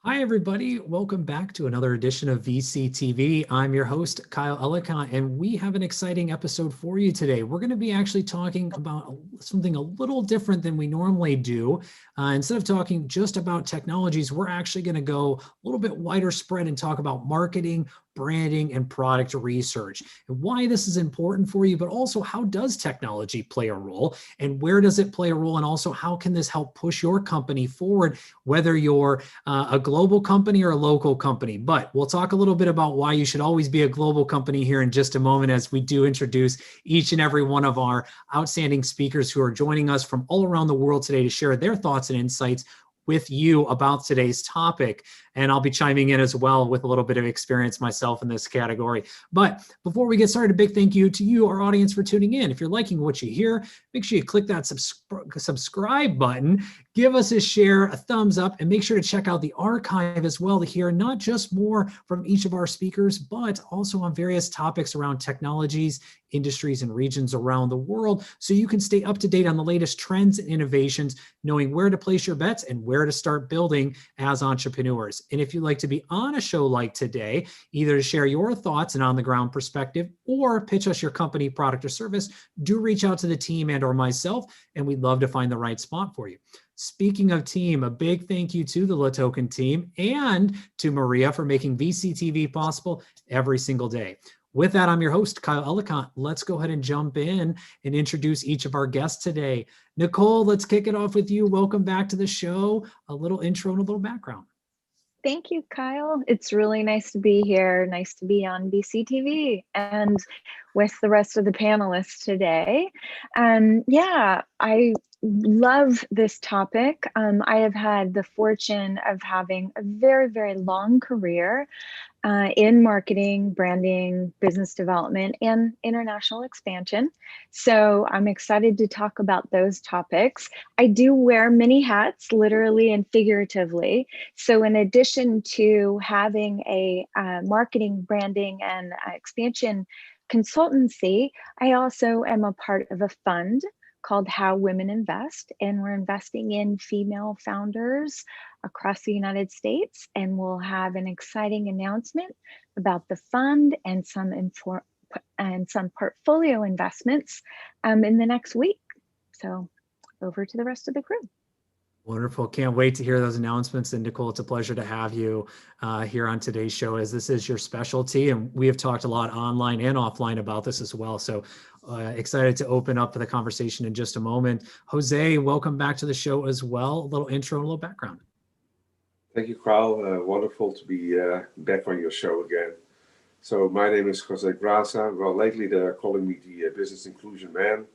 Hi, everybody. Welcome back to another edition of VCTV. I'm your host, Kyle Ellicott, and we have an exciting episode for you today. We're going to be actually talking about something a little different than we normally do. Instead of talking just about technologies, we're actually going to go a little bit wider spread and talk about marketing, branding, and product research, and why this is important for you, but also how does technology play a role and where does it play a role? And also how can this help push your company forward, whether you're a global company or a local company. But we'll talk a little bit about why you should always be a global company here in just a moment as we do introduce each and every one of our outstanding speakers who are joining us from all around the world today to share their thoughts and insights with you about today's topic. And I'll be chiming in as well with a little bit of experience myself in this category. But before we get started, a big thank you to you, our audience, for tuning in. If you're liking what you hear, make sure you click that subscribe button, give us a share, a thumbs up, and make sure to check out the archive as well to hear not just more from each of our speakers, but also on various topics around technologies, industries, and regions around the world, so you can stay up to date on the latest trends and innovations, knowing where to place your bets and where to start building as entrepreneurs. And if you'd like to be on a show like today, either to share your thoughts and on-the-ground perspective or pitch us your company, product, or service, do reach out to the team and or myself, and we'd love to find the right spot for you. Speaking of team, a big thank you to the LaToken team and to Maria for making VCTV possible every single day. With that, I'm your host, Kyle Ellicott. Let's go ahead and jump in and introduce each of our guests today. Nicole, let's kick it off with you. Welcome back to the show. A little intro and a little background. Thank you, Kyle. It's really nice to be here. Nice to be on VCTV and with the rest of the panelists today. Yeah, I love this topic. I have had the fortune of having a very, very long career in marketing, branding, business development, and international expansion. So I'm excited to talk about those topics. I do wear many hats, literally and figuratively. So in addition to having a marketing, branding, and expansion consultancy, I also am a part of a fund called How Women Invest, and we're investing in female founders across the United States, and we'll have an exciting announcement about the fund and some portfolio investments in the next week. So over to the rest of the crew. Wonderful. Can't wait to hear those announcements. And Nicole, it's a pleasure to have you here on today's show, as this is your specialty. And we have talked a lot online and offline about this as well. So excited to open up the conversation in just a moment. Jose, welcome back to the show as well. A little intro and a little background. Thank you, Kyle. Wonderful to be back on your show again. So my name is Jose Graza. Well, lately they're calling me the business inclusion man.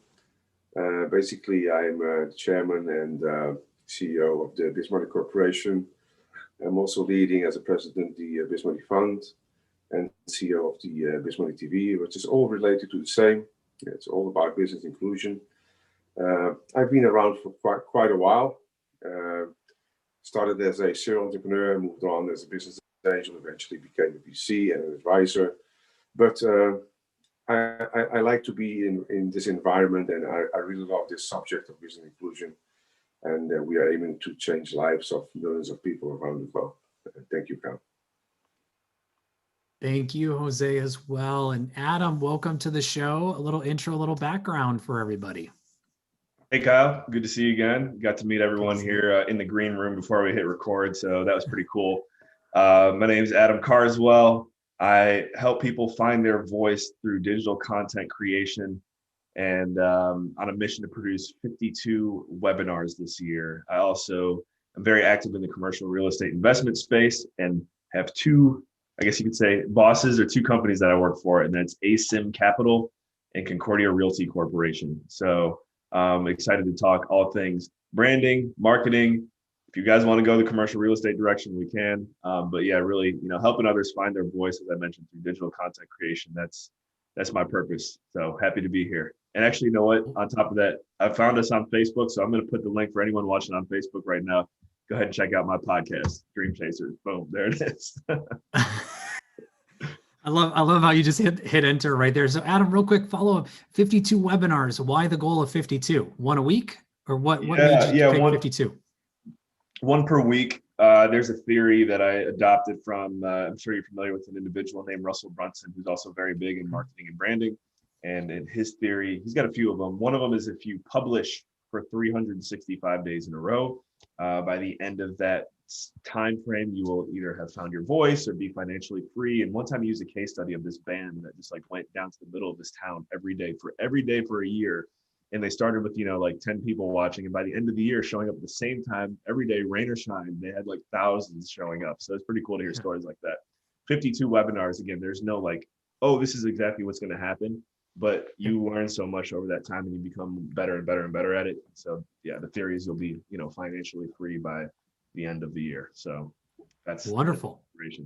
Basically, I'm the chairman and CEO of the BizMoney Corporation. I'm also leading as a president the BizMoney Fund and CEO of the BizMoney TV, which is all related to the same. It's all about business inclusion. I've been around for quite a while. Started as a serial entrepreneur, moved on as a business angel, eventually became a VC and an advisor. But I like to be in this environment, and I really love this subject of business inclusion. And we are aiming to change lives of millions of people around the globe. Thank you, Kyle. Thank you, Jose, as well. And Adam, welcome to the show. A little intro, a little background for everybody. Hey, Kyle. Good to see you again. Got to meet everyone here in the green room before we hit record, so that was pretty cool. My name is Adam Carswell. I help people find their voice through digital content creation, and on a mission to produce 52 webinars this year. I also am very active in the commercial real estate investment space and have two, I guess you could say, bosses or two companies that I work for, and that's ASIM Capital and Concordia Realty Corporation. So I'm excited to talk all things branding, marketing. If you guys want to go the commercial real estate direction, we can. But yeah, really, helping others find their voice, as I mentioned, through digital content creation. That's my purpose. So happy to be here. And actually, you know what? On top of that, I found us on Facebook. So I'm going to put the link for anyone watching on Facebook right now. Go ahead and check out my podcast, Dream Chasers. Boom, there it is. I love how you just hit enter right there. So Adam, real quick follow up: 52 webinars. Why the goal of 52? One a week, or what? What made you pick 52? One per week. There's a theory that I adopted from, I'm sure you're familiar with an individual named Russell Brunson, who's also very big in marketing and branding. And in his theory, he's got a few of them. One of them is if you publish for 365 days in a row, by the end of that time frame, you will either have found your voice or be financially free. And one time he used a case study of this band that just like went down to the middle of this town every day for a year. And they started with, like 10 people watching. And by the end of the year, showing up at the same time every day, rain or shine, they had like thousands showing up. So it's pretty cool to hear stories like that. 52 webinars. Again, there's no like, oh, this is exactly what's going to happen. But you learn so much over that time and you become better and better and better at it. So yeah, the theory is you'll be, financially free by the end of the year. So that's wonderful. That's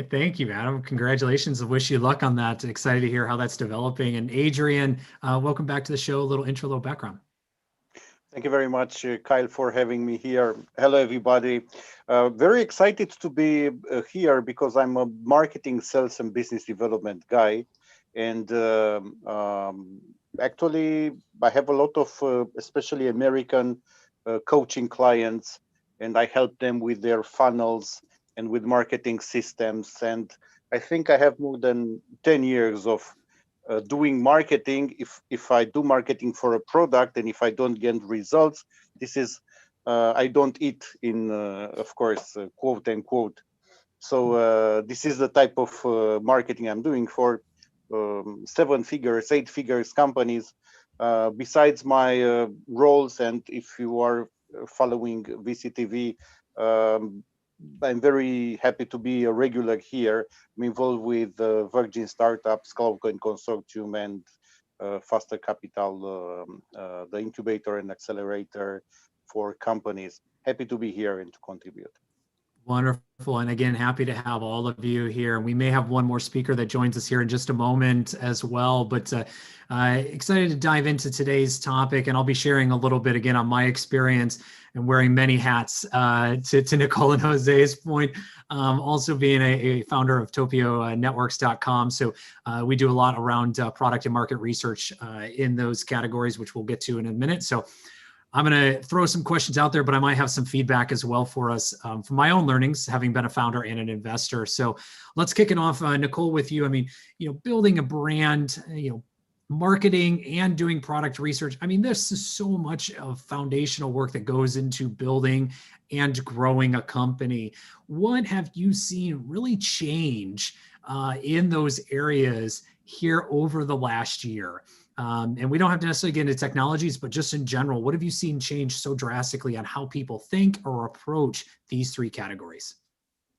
Thank you, Adam. Congratulations. I wish you luck on that. Excited to hear how that's developing. And Adrian, welcome back to the show. A little intro, a little background. Thank you very much, Kyle, for having me here. Hello, everybody. Very excited to be here because I'm a marketing, sales, and business development guy. And actually, I have a lot of, especially American coaching clients, and I help them with their funnels and with marketing systems. And I think I have more than 10 years of doing marketing. If I do marketing for a product and if I don't get results, this is, I don't eat in, of course, quote unquote. So this is the type of marketing I'm doing for 7 figures, 8 figures companies. Besides my roles, and if you are following VCTV, I'm very happy to be a regular here. I'm involved with Virgin Startups, Sculpco Consortium, and Faster Capital, the incubator and accelerator for companies. Happy to be here and to contribute. Wonderful. And again, happy to have all of you here. We may have one more speaker that joins us here in just a moment as well, but excited to dive into today's topic. And I'll be sharing a little bit again on my experience and wearing many hats to Nicole and Jose's point. Also being a founder of TopioNetworks.com. So we do a lot around product and market research in those categories, which we'll get to in a minute. So I'm going to throw some questions out there, but I might have some feedback as well for us from my own learnings, having been a founder and an investor. So let's kick it off, Nicole, with you. I mean, building a brand, marketing and doing product research. I mean, this is so much of foundational work that goes into building and growing a company. What have you seen really change in those areas here over the last year? And we don't have to necessarily get into technologies, but just in general, what have you seen change so drastically on how people think or approach these 3 categories?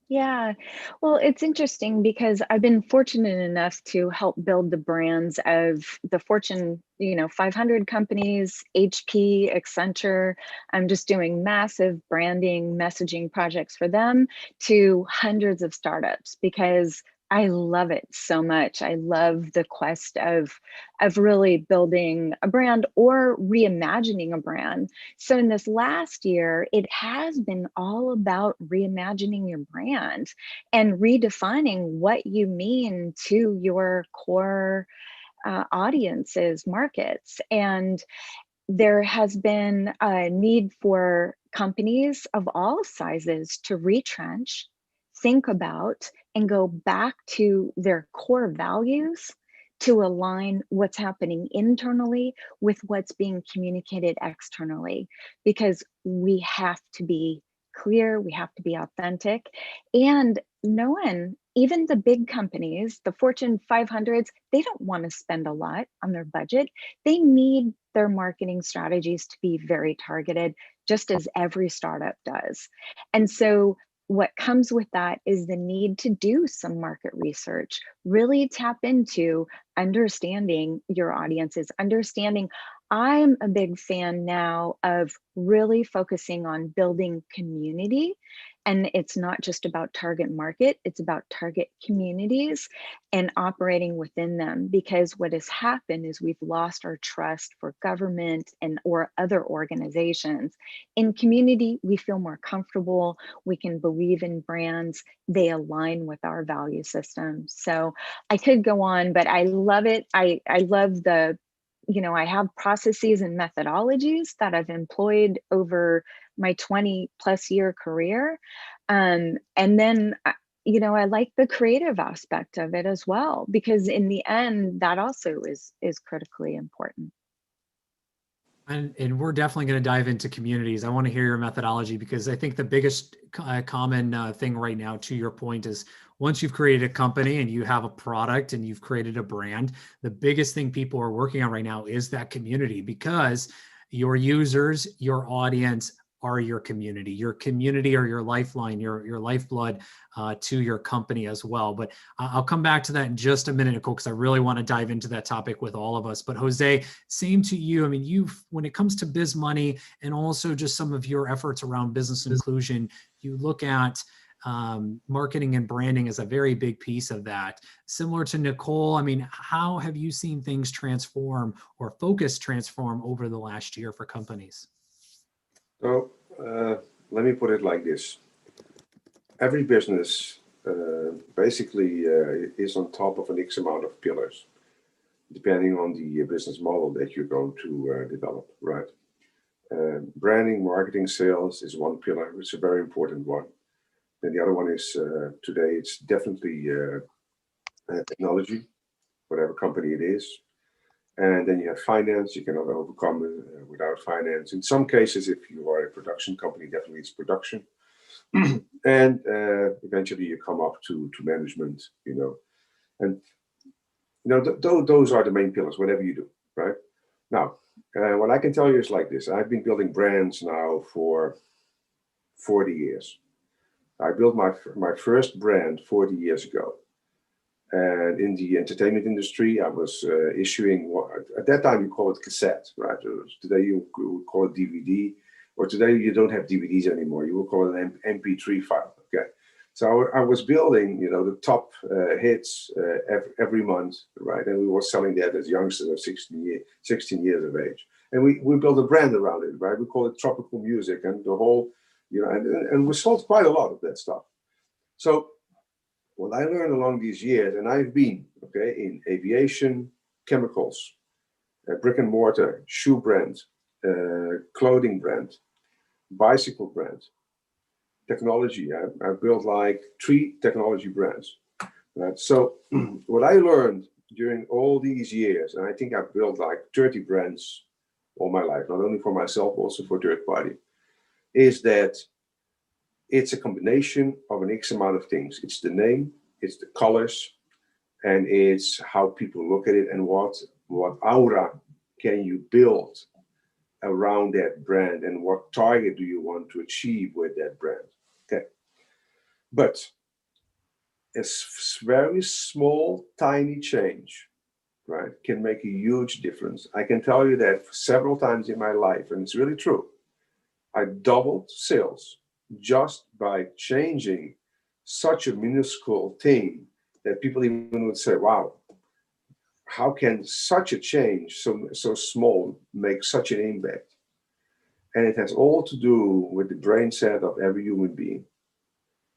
Yeah, well, it's interesting because I've been fortunate enough to help build the brands of the Fortune, 500 companies, HP, Accenture. I'm just doing massive branding, messaging projects for them, to hundreds of startups because I love it so much. I love the quest of really building a brand or reimagining a brand. So in this last year, it has been all about reimagining your brand and redefining what you mean to your core audiences, markets. And there has been a need for companies of all sizes to retrench, think about, and go back to their core values to align what's happening internally with what's being communicated externally, because we have to be clear, we have to be authentic. And no one, even the big companies, the Fortune 500s, they don't want to spend a lot on their budget. They need their marketing strategies to be very targeted, just as every startup does. And so what comes with that is the need to do some market research, really tap into understanding your audiences, understanding. I'm a big fan now of really focusing on building community. And it's not just about target market, it's about target communities and operating within them. Because what has happened is we've lost our trust for government or other organizations. In community, we feel more comfortable, we can believe in brands, they align with our value system. So I could go on, but I love it. I love the I have processes and methodologies that I've employed over my 20 plus year career. And then, I like the creative aspect of it as well, because in the end, that also is critically important. And we're definitely going to dive into communities. I want to hear your methodology, because I think the biggest common thing right now, to your point, is once you've created a company and you have a product and you've created a brand, the biggest thing people are working on right now is that community, because your users, your audience are your community or your lifeline, your lifeblood to your company as well. But I'll come back to that in just a minute, Nicole, because I really want to dive into that topic with all of us. But Jose, same to you. I mean, when it comes to biz money and also just some of your efforts around business inclusion, you look at marketing and branding as a very big piece of that. Similar to Nicole, I mean, how have you seen things transform or focus transform over the last year for companies? So let me put it like this. Every business basically is on top of an X amount of pillars, depending on the business model that you're going to develop, right? Branding, marketing, sales is one pillar. It's a very important one. Then the other one is today, it's definitely technology, whatever company it is. And then you have finance. You cannot overcome it without finance. In some cases, if you are a production company, definitely it's production. And eventually you come up to management, and those are the main pillars, whatever you do, right? Now, what I can tell you is like this. I've been building brands now for 40 years. I built my first brand 40 years ago. And in the entertainment industry, I was issuing, at that time you call it cassette, right? Today you would call it DVD, or today you don't have DVDs anymore. You will call it an MP3 file, okay? So I was building, the top hits every month, right? And we were selling that as youngsters of 16 years of age. And we built a brand around it, right? We call it tropical music, and the whole, and we sold quite a lot of that stuff. So what I learned along these years, and I've been, in aviation, chemicals, brick and mortar, shoe brand, clothing brand, bicycle brand, technology. I built like 3 technology brands. Right? So what I learned during all these years, and I think I've built like 30 brands all my life, not only for myself, also for third party, is that it's a combination of an X amount of things. It's the name, it's the colors, and it's how people look at it, and what aura can you build around that brand, and what target do you want to achieve with that brand. Okay. But a very small, tiny change, right, can make a huge difference. I can tell you that several times in my life, and it's really true, I doubled sales just by changing such a minuscule thing that people even would say, wow, how can such a change so small make such an impact? And it has all to do with the brain set of every human being.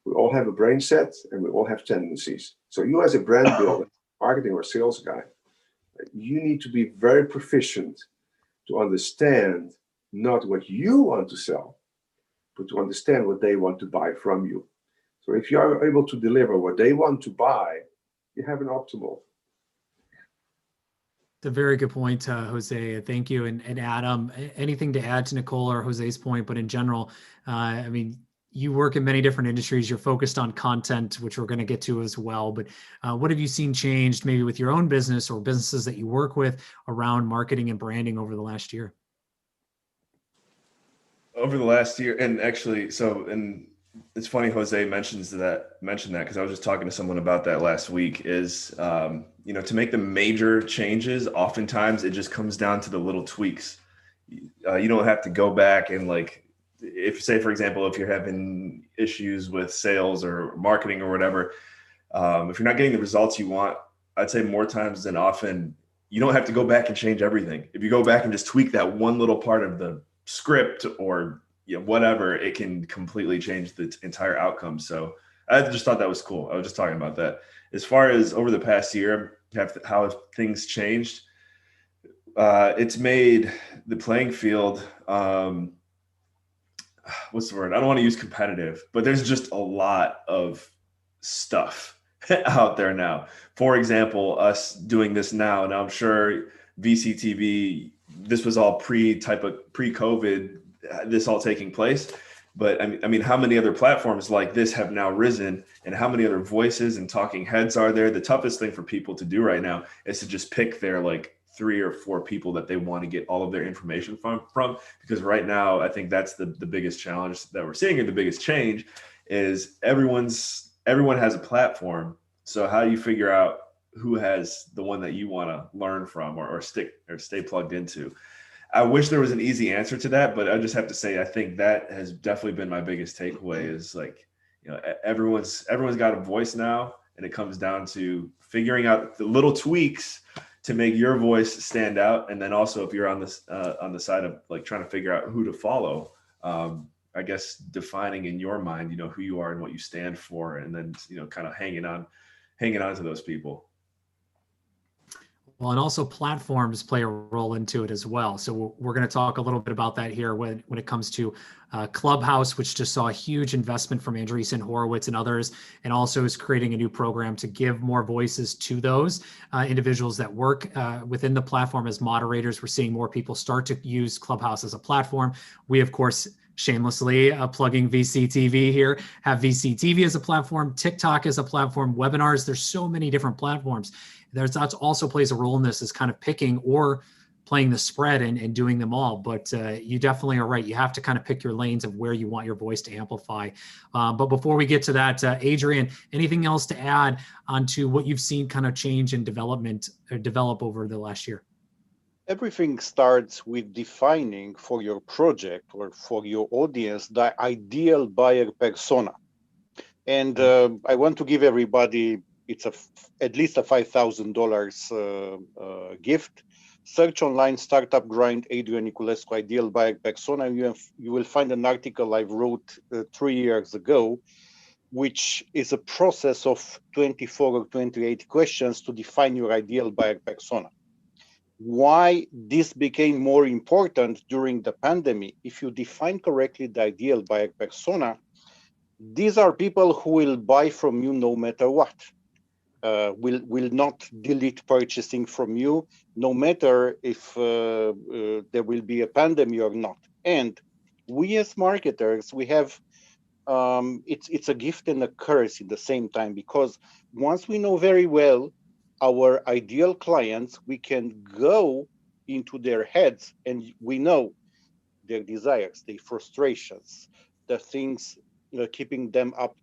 We all have a brain set, and we all have tendencies. So you, as a brand builder, marketing or sales guy, you need to be very proficient to understand not what you want to sell, but to understand what they want to buy from you. So if you are able to deliver what they want to buy, you have an optimal. It's a very good point, Jose. Thank you. And Adam, anything to add to Nicole or Jose's point? But in general, I mean, you work in many different industries. You're focused on content, which we're going to get to as well. But what have you seen changed maybe with your own business or businesses that you work with around marketing and branding over the last year? Over the last year, and actually, and it's funny Jose mentioned that because I was just talking to someone about that last week, is to make the major changes, oftentimes it just comes down to the little tweaks. You don't have to go back and, like, if, say, for example, if you're having issues with sales or marketing or whatever, if you're not getting the results you want, I'd say more times than often, you don't have to go back and change everything. If you go back and just tweak that one little part of the script or whatever, it can completely change the entire outcome. So I just thought that was cool. I was just talking about that. As far as over the past year, how have things changed? It's made the playing field, what's the word? I don't want to use competitive, but there's just a lot of stuff out there now. For example, us doing this now, and I'm sure VCTV, this was all pre-COVID, this all taking place. But I mean, how many other platforms like this have now risen, and how many other voices and talking heads are there? The toughest thing for people to do right now is to just pick their like 3 or 4 people that they want to get all of their information from, because right now I think that's the biggest challenge that we're seeing, and the biggest change is everyone has a platform. So how do you figure out who has the one that you want to learn from or stay plugged into? I wish there was an easy answer to that, but I just have to say, I think that has definitely been my biggest takeaway is like, you know, everyone's got a voice now, and it comes down to figuring out the little tweaks to make your voice stand out. And then also if you're on this, on the side of like trying to figure out who to follow, I guess defining in your mind, you know, who you are and what you stand for, and then, you know, kind of hanging on to those people. Well, and also platforms play a role into it as well. So we're going to talk a little bit about that here when it comes to Clubhouse, which just saw a huge investment from Andreessen Horowitz and others, and also is creating a new program to give more voices to those individuals that work within the platform as moderators. We're seeing more people start to use Clubhouse as a platform. We, of course, shamelessly plugging VCTV here, have VCTV as a platform, TikTok as a platform, webinars. There's so many different platforms. That also plays a role in this, is kind of picking or playing the spread and doing them all. But you definitely are right. You have to kind of pick your lanes of where you want your voice to amplify. But before we get to that, Adrian, anything else to add onto what you've seen kind of change and develop over the last year? Everything starts with defining for your project or for your audience the ideal buyer persona. And I want to give everybody, it's at least a $5,000 gift. Search online Startup Grind Adrian Niculescu Ideal Buyer Persona. You will find an article I wrote 3 years ago, which is a process of 24 or 28 questions to define your ideal buyer persona. Why this became more important during the pandemic? If you define correctly the ideal buyer persona, these are people who will buy from you no matter what. Will not delete purchasing from you, no matter if there will be a pandemic or not. And we as marketers, we have, it's a gift and a curse at the same time, because once we know very well our ideal clients, we can go into their heads and we know their desires, their frustrations, the things keeping them up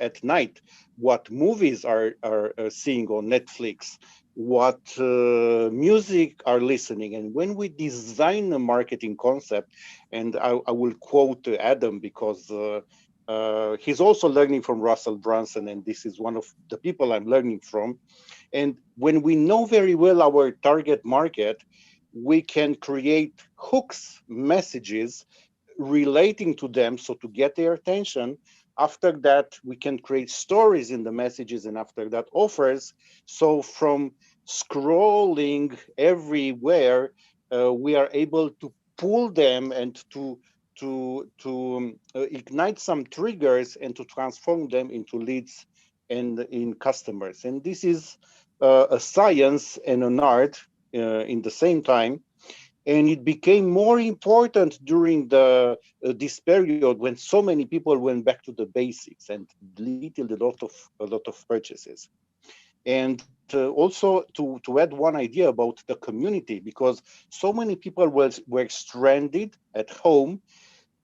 at night, what movies are seeing on Netflix, what music are listening. And when we design a marketing concept, and I will quote Adam, because he's also learning from Russell Brunson, and this is one of the people I'm learning from. And when we know very well our target market, we can create hooks, messages relating to them, so to get their attention. After that, we can create stories in the messages, and after that, offers. So from scrolling everywhere, we are able to pull them and to ignite some triggers and to transform them into leads and in customers. And this is a science and an art in the same time. And it became more important during this period when so many people went back to the basics and deleted a lot of purchases. And also to add one idea about the community, because so many people were stranded at home,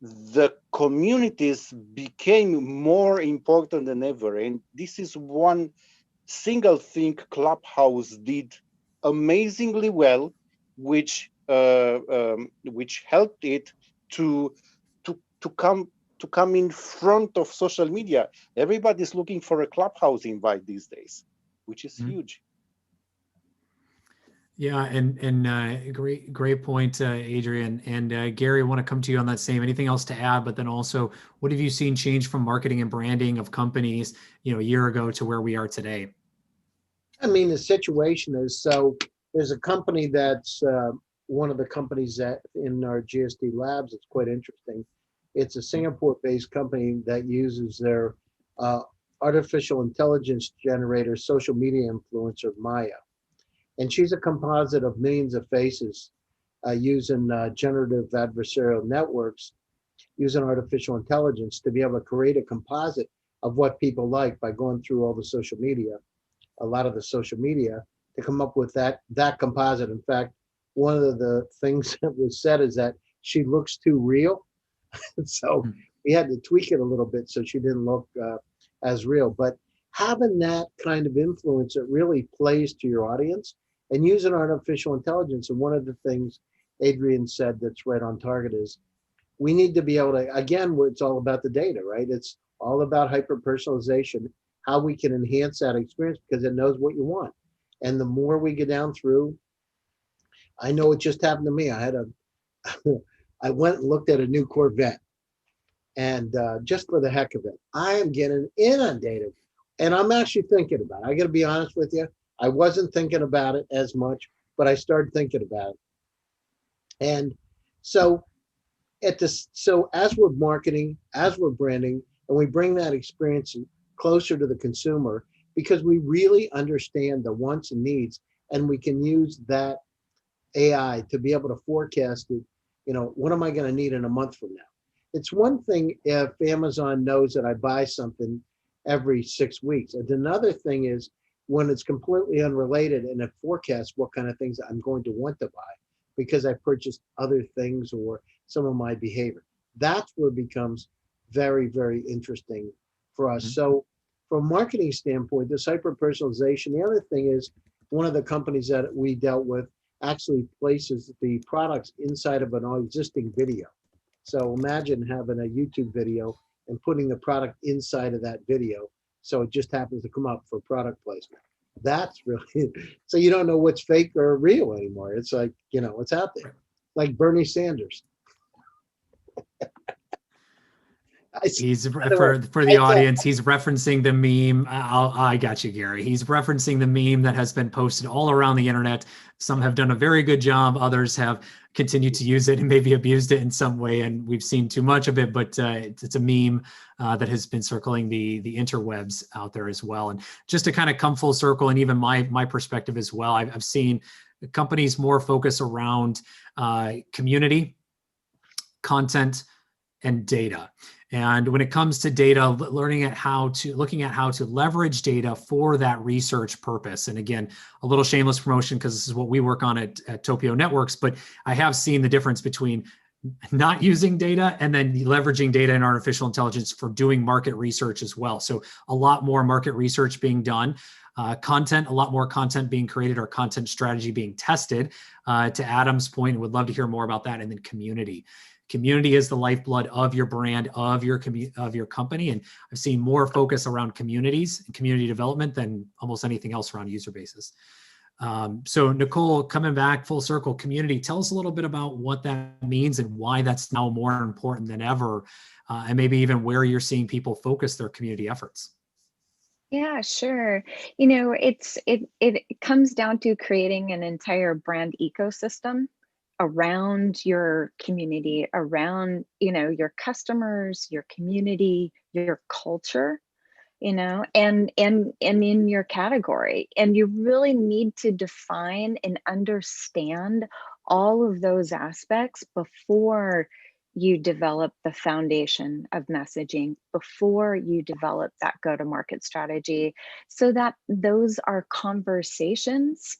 the communities became more important than ever. And this is one single thing Clubhouse did amazingly well, which helped it to come in front of social media. Everybody's looking for a Clubhouse invite these days, which is huge. Yeah, and great point, Adrian. And Gary, I want to come to you on that same. Anything else to add? But then also, what have you seen change from marketing and branding of companies, you know, a year ago to where we are today? I mean, the situation is so There's a company that's one of the companies that in our GSD labs, it's quite interesting. It's a Singapore-based company that uses their artificial intelligence generator, social media influencer, Maya. And she's a composite of millions of faces using generative adversarial networks, using artificial intelligence to be able to create a composite of what people like by going through all the social media, a lot of the social media, to come up with that composite. In fact, one of the things that was said is that she looks too real. So we had to tweak it a little bit so she didn't look as real. But having that kind of influence, it really plays to your audience, and using artificial intelligence. And one of the things Adrian said that's right on target is we need to be able to, again, it's all about the data, right? It's all about hyper-personalization, how we can enhance that experience because it knows what you want. And the more we get down through, I know it just happened to me. I went and looked at a new Corvette, and just for the heck of it, I am getting inundated, and I'm actually thinking about it. I got to be honest with you. I wasn't thinking about it as much, but I started thinking about it. And so as we're marketing, as we're branding, and we bring that experience closer to the consumer, because we really understand the wants and needs, and we can use that AI to be able to forecast it. What am I going to need in a month from now? It's one thing if Amazon knows that I buy something every 6 weeks. And another thing is when it's completely unrelated and it forecasts what kind of things I'm going to want to buy because I purchased other things or some of my behavior. That's where it becomes very, very interesting for us. So from a marketing standpoint, this hyper-personalization, the other thing is one of the companies that we dealt with actually places the products inside of an existing video. So imagine having a YouTube video and putting the product inside of that video. So it just happens to come up for product placement. That's really, so you don't know what's fake or real anymore. It's like, it's out there. Like Bernie Sanders. He's for the audience. He's referencing the meme. I got you, Gary. He's referencing the meme that has been posted all around the internet. Some have done a very good job. Others have continued to use it and maybe abused it in some way. And we've seen too much of it. But it's a meme that has been circling the interwebs out there as well. And just to kind of come full circle, and even my perspective as well, I've seen companies more focus around community, content, and data. And when it comes to data, looking at how to leverage data for that research purpose. And again, a little shameless promotion because this is what we work on at Topio Networks, but I have seen the difference between not using data and then leveraging data and artificial intelligence for doing market research as well. So a lot more market research being done, a lot more content being created, or content strategy being tested. To Adam's point, would love to hear more about that. And then community. Community is the lifeblood of your brand, of your company. And I've seen more focus around communities and community development than almost anything else around user bases. So Nicole, coming back full circle, community, tell us a little bit about what that means and why that's now more important than ever, and maybe even where you're seeing people focus their community efforts. Yeah, sure. It comes down to creating an entire brand ecosystem around your community, around, your customers, your community, your culture, and in your category. And you really need to define and understand all of those aspects before you develop the foundation of messaging, before you develop that go-to-market strategy, so that those are conversations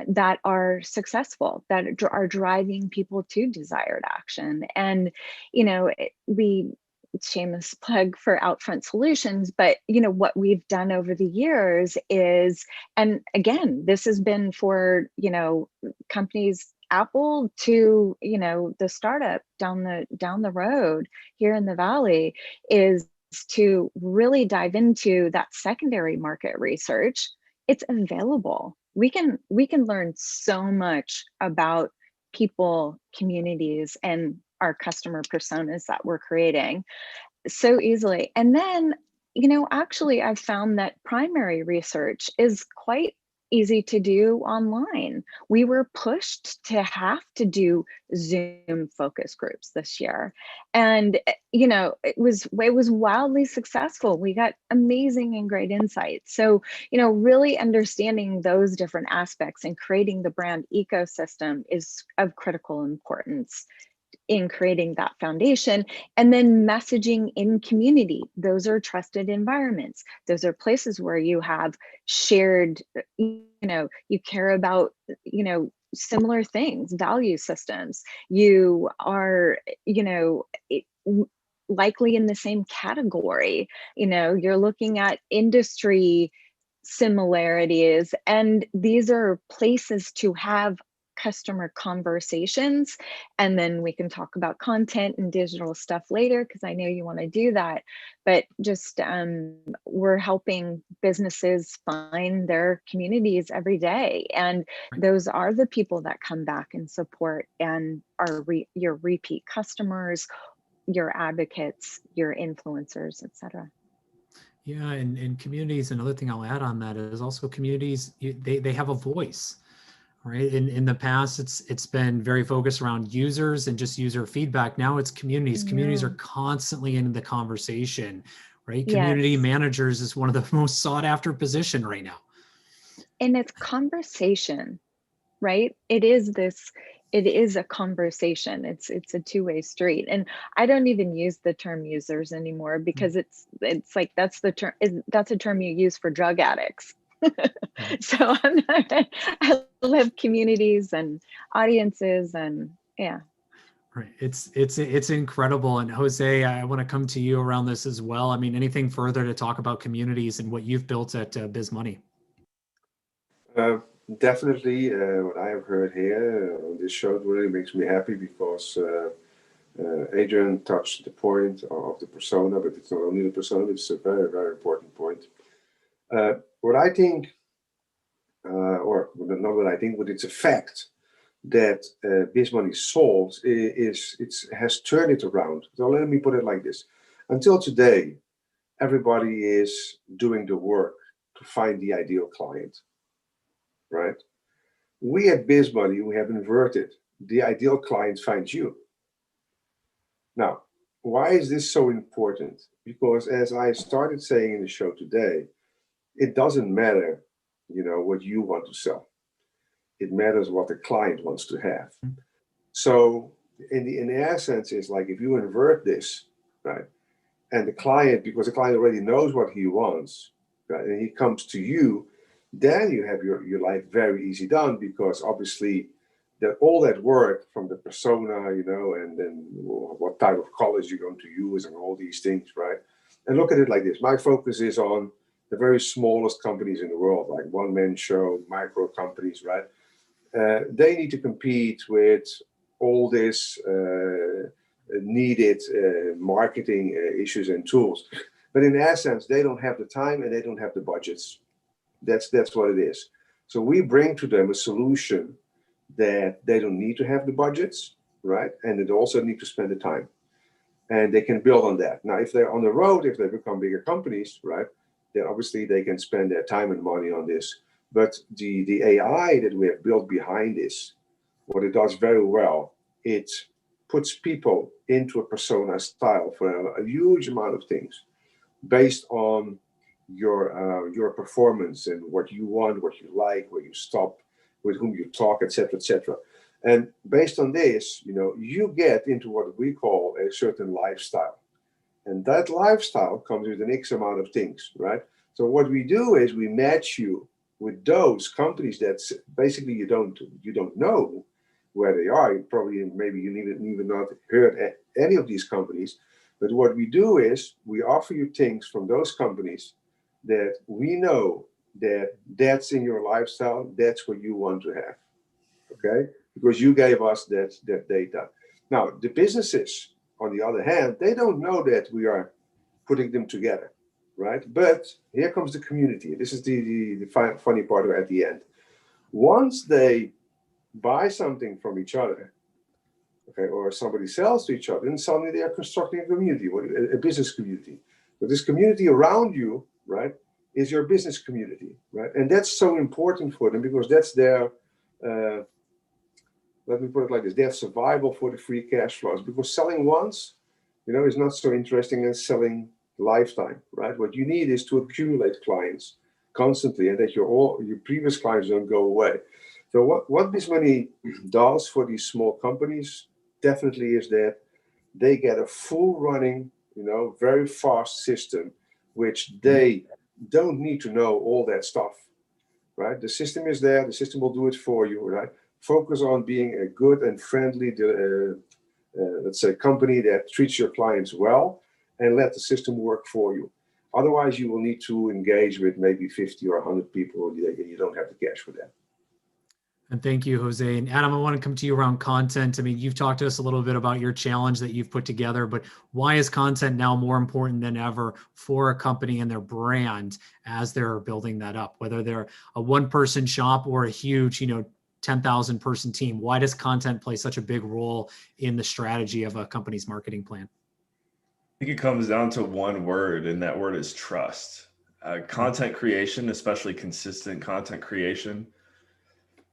that are successful, that are driving people to desired action. And, shameless plug for Outfront Solutions, but, what we've done over the years is, and again, this has been for, companies, Apple to, the startup down the road here in the Valley, is to really dive into that secondary market research. It's available. We can learn so much about people, communities, and our customer personas that we're creating so easily. And then, actually, I've found that primary research is quite easy to do online. We were pushed to have to do Zoom focus groups this year. And it was wildly successful. We got amazing and great insights. So, really understanding those different aspects and creating the brand ecosystem is of critical importance in creating that foundation. And then messaging in community, those are trusted environments. Those are places where you have shared, you care about, similar things, value systems. You are, likely in the same category. You're looking at industry similarities, and these are places to have customer conversations. And then we can talk about content and digital stuff later, because I know you want to do that. But just we're helping businesses find their communities every day, and those are the people that come back and support and are your repeat customers, your advocates, your influencers, etc. Yeah, and communities, another thing I'll add on that is also communities, they have a voice, right? In the past, it's been very focused around users and just user feedback. Now it's communities. Communities are constantly in the conversation, right? Yes. Community managers is one of the most sought after position right now. And it's conversation, right? It is a conversation. It's a two-way street. And I don't even use the term users anymore, because it's like that's a term you use for drug addicts. So I love communities and audiences, and yeah. Right. It's incredible. And Jose, I want to come to you around this as well. I mean, anything further to talk about communities and what you've built at BizMoney? Definitely, what I have heard here on this show really makes me happy, because Adrian touched the point of the persona, but it's not only the persona, it's a very, very important point. What I think, or not what I think, but it's a fact that BizMoney solves is it has turned it around. So let me put it like this. Until today, everybody is doing the work to find the ideal client, right? We at BizMoney, we have inverted. The ideal client finds you. Now, why is this so important? Because as I started saying in the show today, it doesn't matter, what you want to sell. It matters what the client wants to have. So in essence, it's like if you invert this, right, and the client, because the client already knows what he wants, right, and he comes to you, then you have your life very easy done, because obviously that all that work from the persona, and then what type of college you're going to use and all these things, right? And look at it like this. My focus is on the very smallest companies in the world, like one-man show, micro companies, right? They need to compete with all this needed marketing issues and tools. But in essence, they don't have the time and they don't have the budgets. That's what it is. So we bring to them a solution that they don't need to have the budgets, right? And they also need to spend the time. And they can build on that. Now, if they're on the road, if they become bigger companies, right, then obviously they can spend their time and money on this. But the AI that we have built behind this, what it does very well, it puts people into a persona style for a huge amount of things based on your performance and what you want, what you like, where you stop, with whom you talk, etc., etc. And based on this, you get into what we call a certain lifestyle. And that lifestyle comes with an X amount of things, right? So what we do is we match you with those companies that basically you don't know where they are. Maybe you even not heard any of these companies. But what we do is we offer you things from those companies that we know that's in your lifestyle, that's what you want to have, okay? Because you gave us that data. Now, the businesses, on the other hand, they don't know that we are putting them together, right? But here comes the community. This is the funny part at the end. Once they buy something from each other, okay, or somebody sells to each other, and suddenly they are constructing a community, a business community. But this community around you, right, is your business community, right? And that's so important for them because that's their, let me put it like this, their survival for the free cash flows. Because selling once, is not so interesting as selling lifetime, right? What you need is to accumulate clients constantly, and that your previous clients don't go away. So what this money does for these small companies definitely is that they get a full running, very fast system, which they don't need to know all that stuff, right? The system is there. The system will do it for you, right? Focus on being a good and friendly, let's say, company that treats your clients well, and let the system work for you. Otherwise, you will need to engage with maybe 50 or 100 people, and you don't have the cash for that. And thank you, Jose. And Adam, I want to come to you around content. I mean, you've talked to us a little bit about your challenge that you've put together, but why is content now more important than ever for a company and their brand as they're building that up? Whether they're a one-person shop or a huge, 10,000 person team, why does content play such a big role in the strategy of a company's marketing plan? I think it comes down to one word, and that word is trust. Content creation, especially consistent content creation,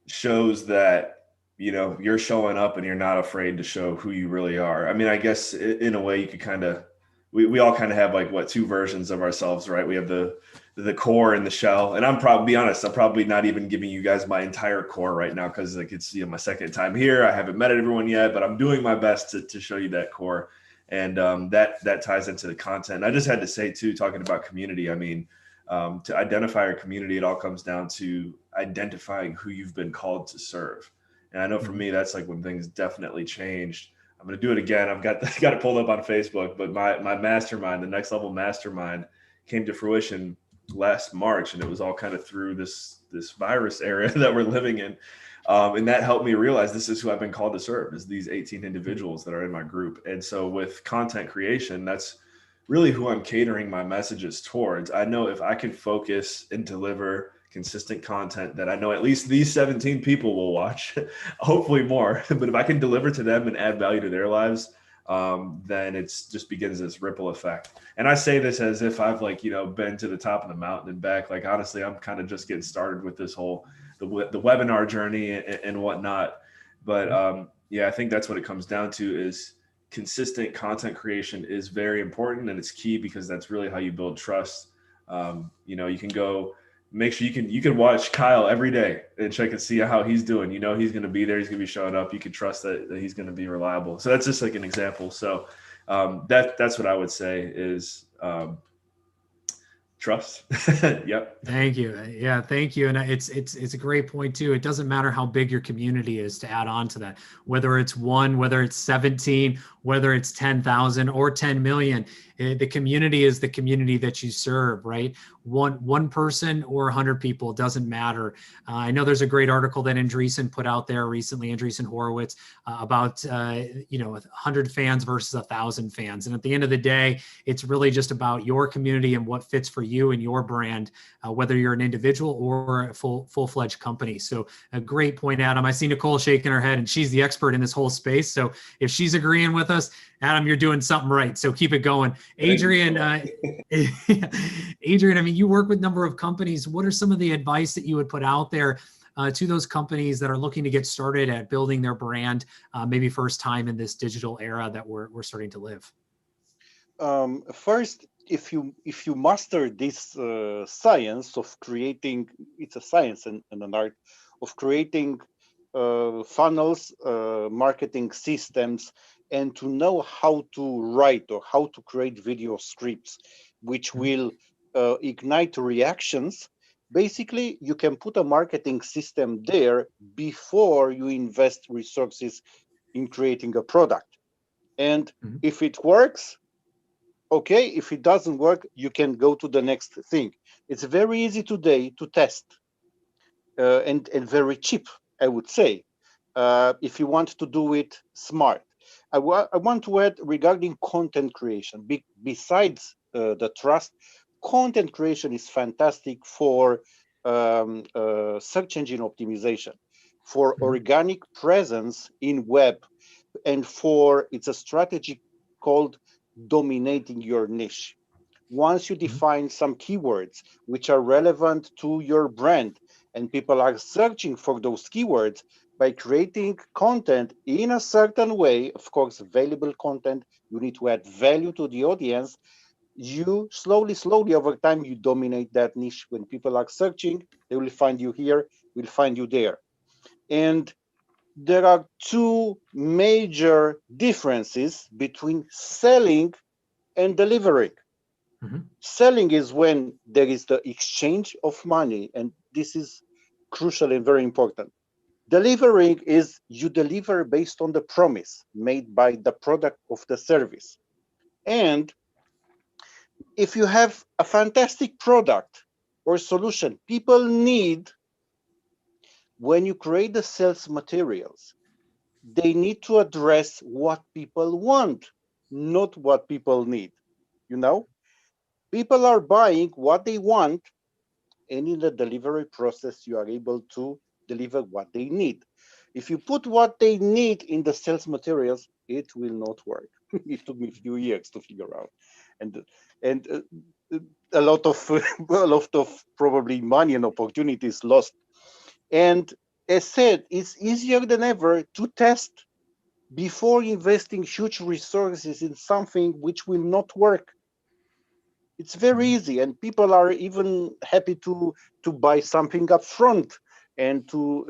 shows that you're showing up and you're not afraid to show who you really are. I mean, I guess in a way you could we all kind of have like two versions of ourselves, right? We have the core and the shell, and I'm probably not even giving you guys my entire core right now because it's my second time here. I haven't met everyone yet, but I'm doing my best to show you that core, and that ties into the content. I just had to say too, talking about community, I mean, to identify our community, it all comes down to identifying who you've been called to serve. And I know for me, that's like when things definitely changed. I'm going to do it again. I've got it pulled up on Facebook, but my mastermind, the Next Level Mastermind, came to fruition last March, and it was all kind of through this virus era that we're living in. And that helped me realize this is who I've been called to serve, is these 18 individuals that are in my group. And so with content creation, that's really who I'm catering my messages towards. I know if I can focus and deliver consistent content that I know at least these 17 people will watch, hopefully more, but if I can deliver to them and add value to their lives, then it's just begins this ripple effect. And I say this as if I've been to the top of the mountain and back. Like, honestly, I'm kind of just getting started with this whole, the webinar journey and whatnot. But I think that's what it comes down to, is consistent content creation is very important, and it's key because that's really how you build trust. You can go make sure you can watch Kyle every day and check and see how he's doing. He's going to be there. He's going to be showing up. You can trust that he's going to be reliable. So that's just like an example. So that's what I would say is trust. Yep. Thank you. Yeah, thank you. And it's a great point too. It doesn't matter how big your community is, to add on to that, whether it's 1, whether it's 17, whether it's 10,000 or 10 million. The community is the community that you serve, right? One person or 100 people, it doesn't matter. I know there's a great article that Andreessen put out there recently, Andreessen Horowitz, about 100 fans versus 1,000 fans. And at the end of the day, it's really just about your community and what fits for you and your brand, whether you're an individual or a full-fledged company. So a great point, Adam. I see Nicole shaking her head, and she's the expert in this whole space. So if she's agreeing with us, Adam, you're doing something right. So keep it going. Adrian, Adrian, I mean, you work with a number of companies. What are some of the advice that you would put out there to those companies that are looking to get started at building their brand, maybe first time in this digital era that we're starting to live? First, if you master this science of creating, it's a science and an art of creating funnels, marketing systems, and to know how to write or how to create video scripts, which will ignite reactions. Basically, you can put a marketing system there before you invest resources in creating a product. And if it works, okay. If it doesn't work, you can go to the next thing. It's very easy today to test and very cheap, I would say, if you want to do it smart. I want to add regarding content creation. Besides the trust, content creation is fantastic for search engine optimization, for organic presence in web, and it's a strategy called dominating your niche. Once you define some keywords which are relevant to your brand, and people are searching for those keywords, by creating content in a certain way, of course, valuable content, you need to add value to the audience. You slowly over time, you dominate that niche. When people are searching, they will find you here, will find you there. And there are two major differences between selling and delivering. Selling is when there is the exchange of money, and this is crucial and very important. Delivering is you deliver based on the promise made by the product of the service. And if you have a fantastic product or solution, people need, when you create the sales materials, they need to address what people want, not what people need. You know, people are buying what they want, and in the delivery process, you are able to deliver what they need. If you put what they need in the sales materials, it will not work. It took me a few years to figure out, and a lot of a lot of probably money and opportunities lost. And as said, it's easier than ever to test before investing huge resources in something which will not work. It's very easy, and people are even happy to buy something up front and to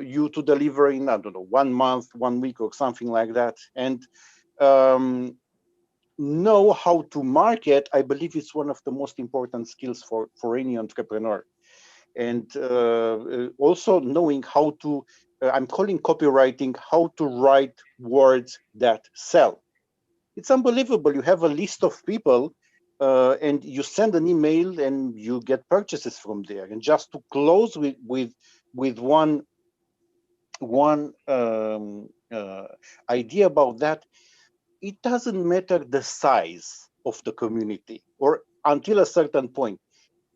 deliver in, I don't know, 1 month, 1 week, or something like that. And know how to market, I believe, is one of the most important skills for any entrepreneur. And also knowing how to, I'm calling copywriting, how to write words that sell. It's unbelievable. You have a list of people and you send an email and you get purchases from there. And just to close with one idea about that, it doesn't matter the size of the community or until a certain point.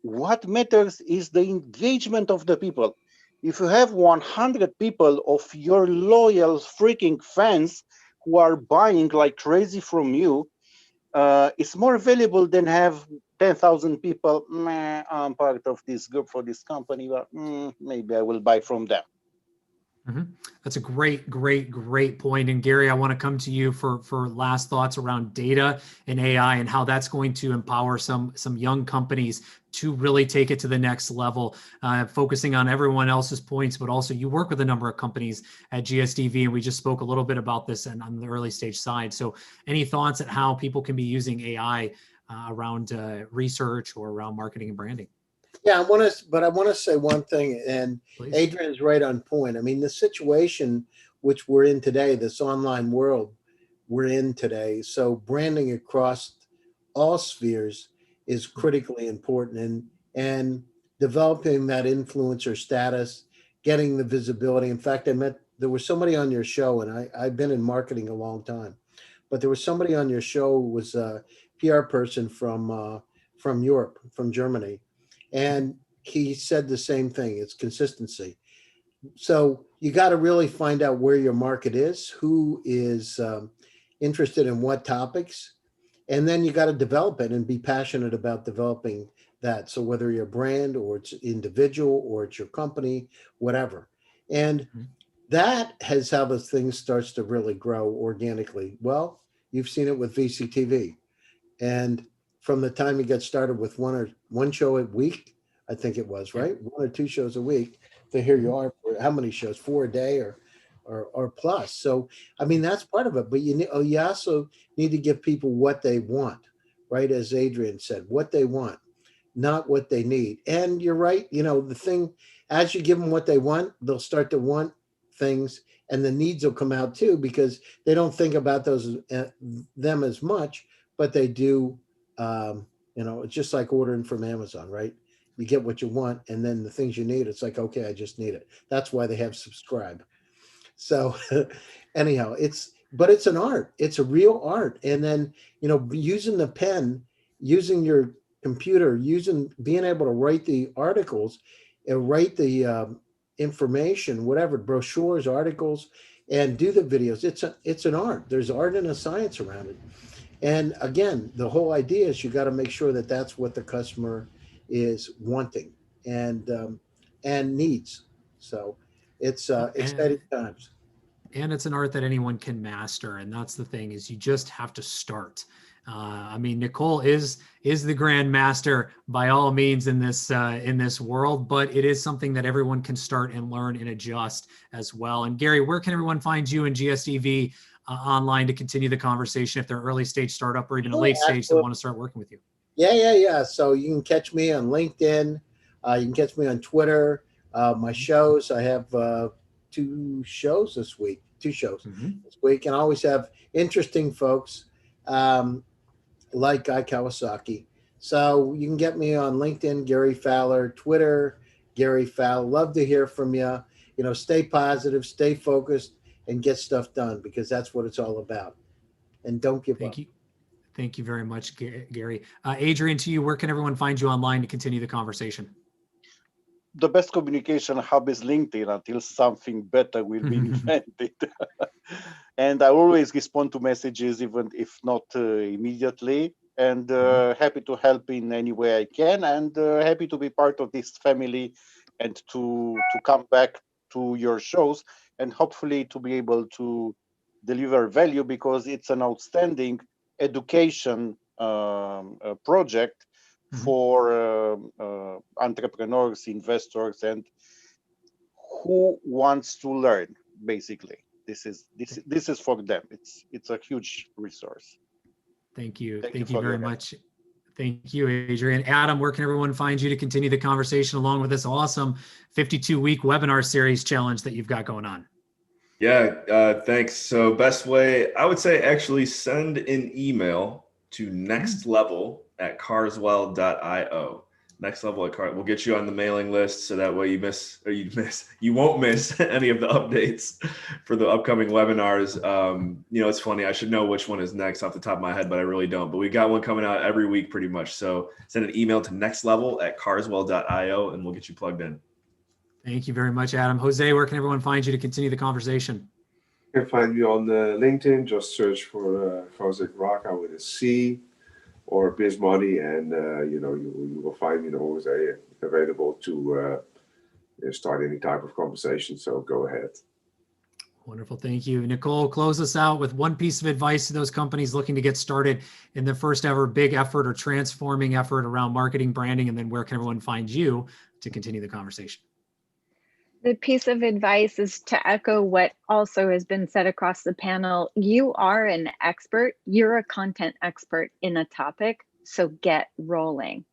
What matters is the engagement of the people. If you have 100 people of your loyal freaking fans who are buying like crazy from you, it's more valuable than have 10,000 people. I'm part of this group for this company, but maybe I will buy from them. That's a great point. And Gary, I want to come to you for last thoughts around data and AI and how that's going to empower some young companies to really take it to the next level, focusing on everyone else's points, but also you work with a number of companies at GSDV, and we just spoke a little bit about this and on the early stage side. So any thoughts at how people can be using AI around research or around marketing and branding? Yeah, I want to say one thing, and Please. Adrian is right on point. I mean, the situation which we're in today, this online world we're in today, so branding across all spheres is critically important, and developing that influencer status, getting the visibility. In fact, there was somebody on your show, and I've been in marketing a long time, but there was somebody on your show who was a PR person from Europe, from Germany. And he said the same thing. It's consistency. So you got to really find out where your market is, who is interested in what topics, and then you got to develop it and be passionate about developing that. So whether you're a brand or it's individual or it's your company, whatever. And that has how the thing starts to really grow organically. Well, you've seen it with VCTV. And from the time you get started with one show a week, I think it was, right? 1 or 2 shows a week. So here you are for how many shows? 4 a day or plus. So, I mean, that's part of it. But you also need to give people what they want, right? As Adrian said, what they want, not what they need. And you're right. The thing, as you give them what they want, they'll start to want things, and the needs will come out too, because they don't think about them as much, but they do. It's just like ordering from Amazon, right? You get what you want, and then the things you need, it's like, okay, I just need it. That's why they have subscribe. So anyhow, it's an art. It's a real art. And then, using the pen, using your computer, being able to write the articles and write the information, whatever, brochures, articles, and do the videos. It's an art. There's art and a science around it. And again, the whole idea is you got to make sure that that's what the customer is wanting and needs. So it's exciting times. And it's an art that anyone can master, and that's the thing, is you just have to start. I mean, Nicole is the grand master by all means in this world, but it is something that everyone can start and learn and adjust as well. And Gary, where can everyone find you in GSDV online to continue the conversation if they're early stage startup or even a late stage that want to start working with you? Yeah. So you can catch me on LinkedIn. You can catch me on Twitter. My shows, I have 2 shows this week, 2 shows this week, and I always have interesting folks like Guy Kawasaki. So you can get me on LinkedIn, Gary Fowler, Twitter, Gary Fowler. Love to hear from you. You know, stay positive, stay focused, and get stuff done, because that's what it's all about. And don't give up. Thank you very much, Gary. Adrian, to you, where can everyone find you online to continue the conversation? The best communication hub is LinkedIn until something better will be invented. And I always respond to messages, even if not immediately. And happy to help in any way I can, and happy to be part of this family and to come back to your shows and hopefully to be able to deliver value, because it's an outstanding education project for entrepreneurs, investors, and who wants to learn. Basically, this is for them. It's a huge resource. Thank you very much. Thank you, Adrian. Adam, where can everyone find you to continue the conversation along with this awesome 52-week webinar series challenge that you've got going on? Yeah, thanks. So best way, I would say, actually send an email to nextlevel@carswell.io. Next Level at Car. We'll get you on the mailing list, so that way you won't miss any of the updates for the upcoming webinars. You know, it's funny, I should know which one is next off the top of my head, but I really don't. But we got one coming out every week pretty much. So send an email to nextlevel@carswell.io and we'll get you plugged in. Thank you very much, Adam. Jose, where can everyone find you to continue the conversation? You can find me on LinkedIn. Just search for Jose Graca with a C or BizMoney, and you will find me always available to start any type of conversation. So go ahead. Wonderful. Thank you. Nicole, close us out with one piece of advice to those companies looking to get started in their first ever big effort or transforming effort around marketing, branding, and then where can everyone find you to continue the conversation? The piece of advice is to echo what also has been said across the panel. You are an expert. You're a content expert in a topic. So get rolling.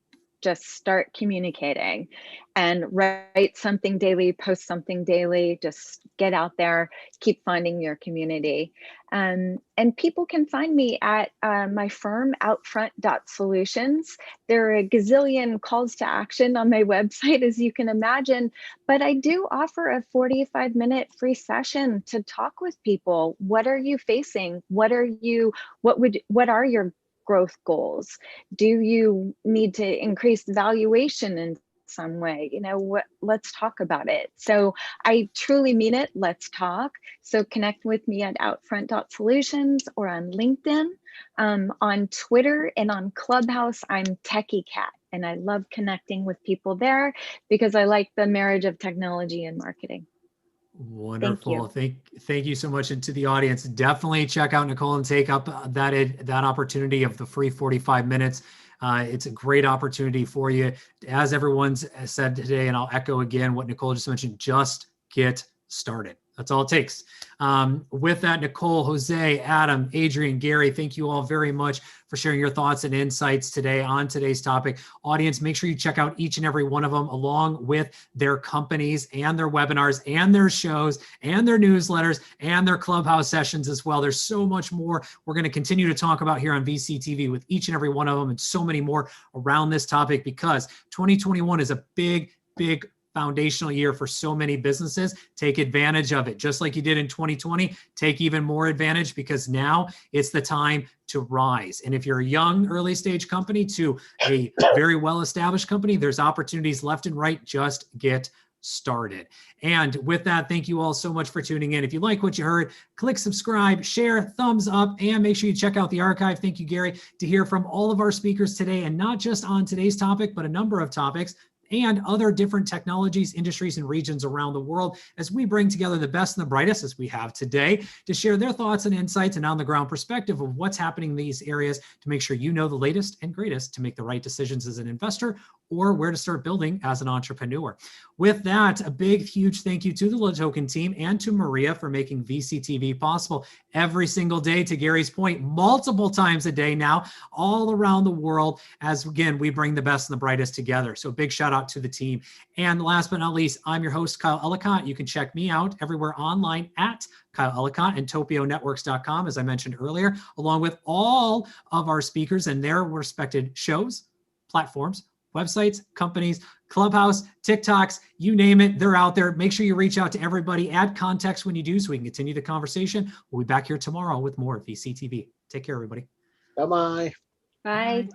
Just start communicating and write something daily, post something daily, just get out there, keep finding your community. And people can find me at my firm, outfront.solutions. There are a gazillion calls to action on my website, as you can imagine, but I do offer a 45-minute free session to talk with people. What are you facing? What are your growth goals? Do you need to increase valuation in some way? Let's talk about it. So I truly mean it. Let's talk. So connect with me at outfront.solutions or on LinkedIn, on Twitter, and on Clubhouse. I'm Techie Cat, and I love connecting with people there because I like the marriage of technology and marketing. Wonderful. Thank you so much. And to the audience, definitely check out Nicole and take up that opportunity of the free 45 minutes. It's a great opportunity for you. As everyone's said today, and I'll echo again what Nicole just mentioned, just get started. That's all it takes. With that, Nicole, Jose, Adam, Adrian, Gary, thank you all very much for sharing your thoughts and insights today on today's topic. Audience, make sure you check out each and every one of them along with their companies and their webinars and their shows and their newsletters and their Clubhouse sessions as well. There's so much more we're going to continue to talk about here on VCTV with each and every one of them, and so many more around this topic, because 2021 is a big foundational year for so many businesses. Take advantage of it. Just like you did in 2020, take even more advantage, because now it's the time to rise. And if you're a young early stage company to a very well-established company, there's opportunities left and right. Just get started. And with that, thank you all so much for tuning in. If you like what you heard, click subscribe, share, thumbs up, and make sure you check out the archive. Thank you, Gary, to hear from all of our speakers today, and not just on today's topic, but a number of topics and other different technologies, industries, and regions around the world as we bring together the best and the brightest, as we have today, to share their thoughts and insights and on-the-ground perspective of what's happening in these areas to make sure you know the latest and greatest to make the right decisions as an investor or where to start building as an entrepreneur. With that, a big, huge thank you to the LaToken team and to Maria for making VCTV possible every single day, to Gary's point, multiple times a day now, all around the world, as again, we bring the best and the brightest together. So big shout out to the team. And last but not least, I'm your host, Kyle Ellicott. You can check me out everywhere online at Kyle Ellicott and topionetworks.com, as I mentioned earlier, along with all of our speakers and their respected shows, platforms, websites, companies, Clubhouse, TikToks, you name it, they're out there. Make sure you reach out to everybody, add context when you do so we can continue the conversation. We'll be back here tomorrow with more VCTV. Take care, everybody. Bye-bye. Bye.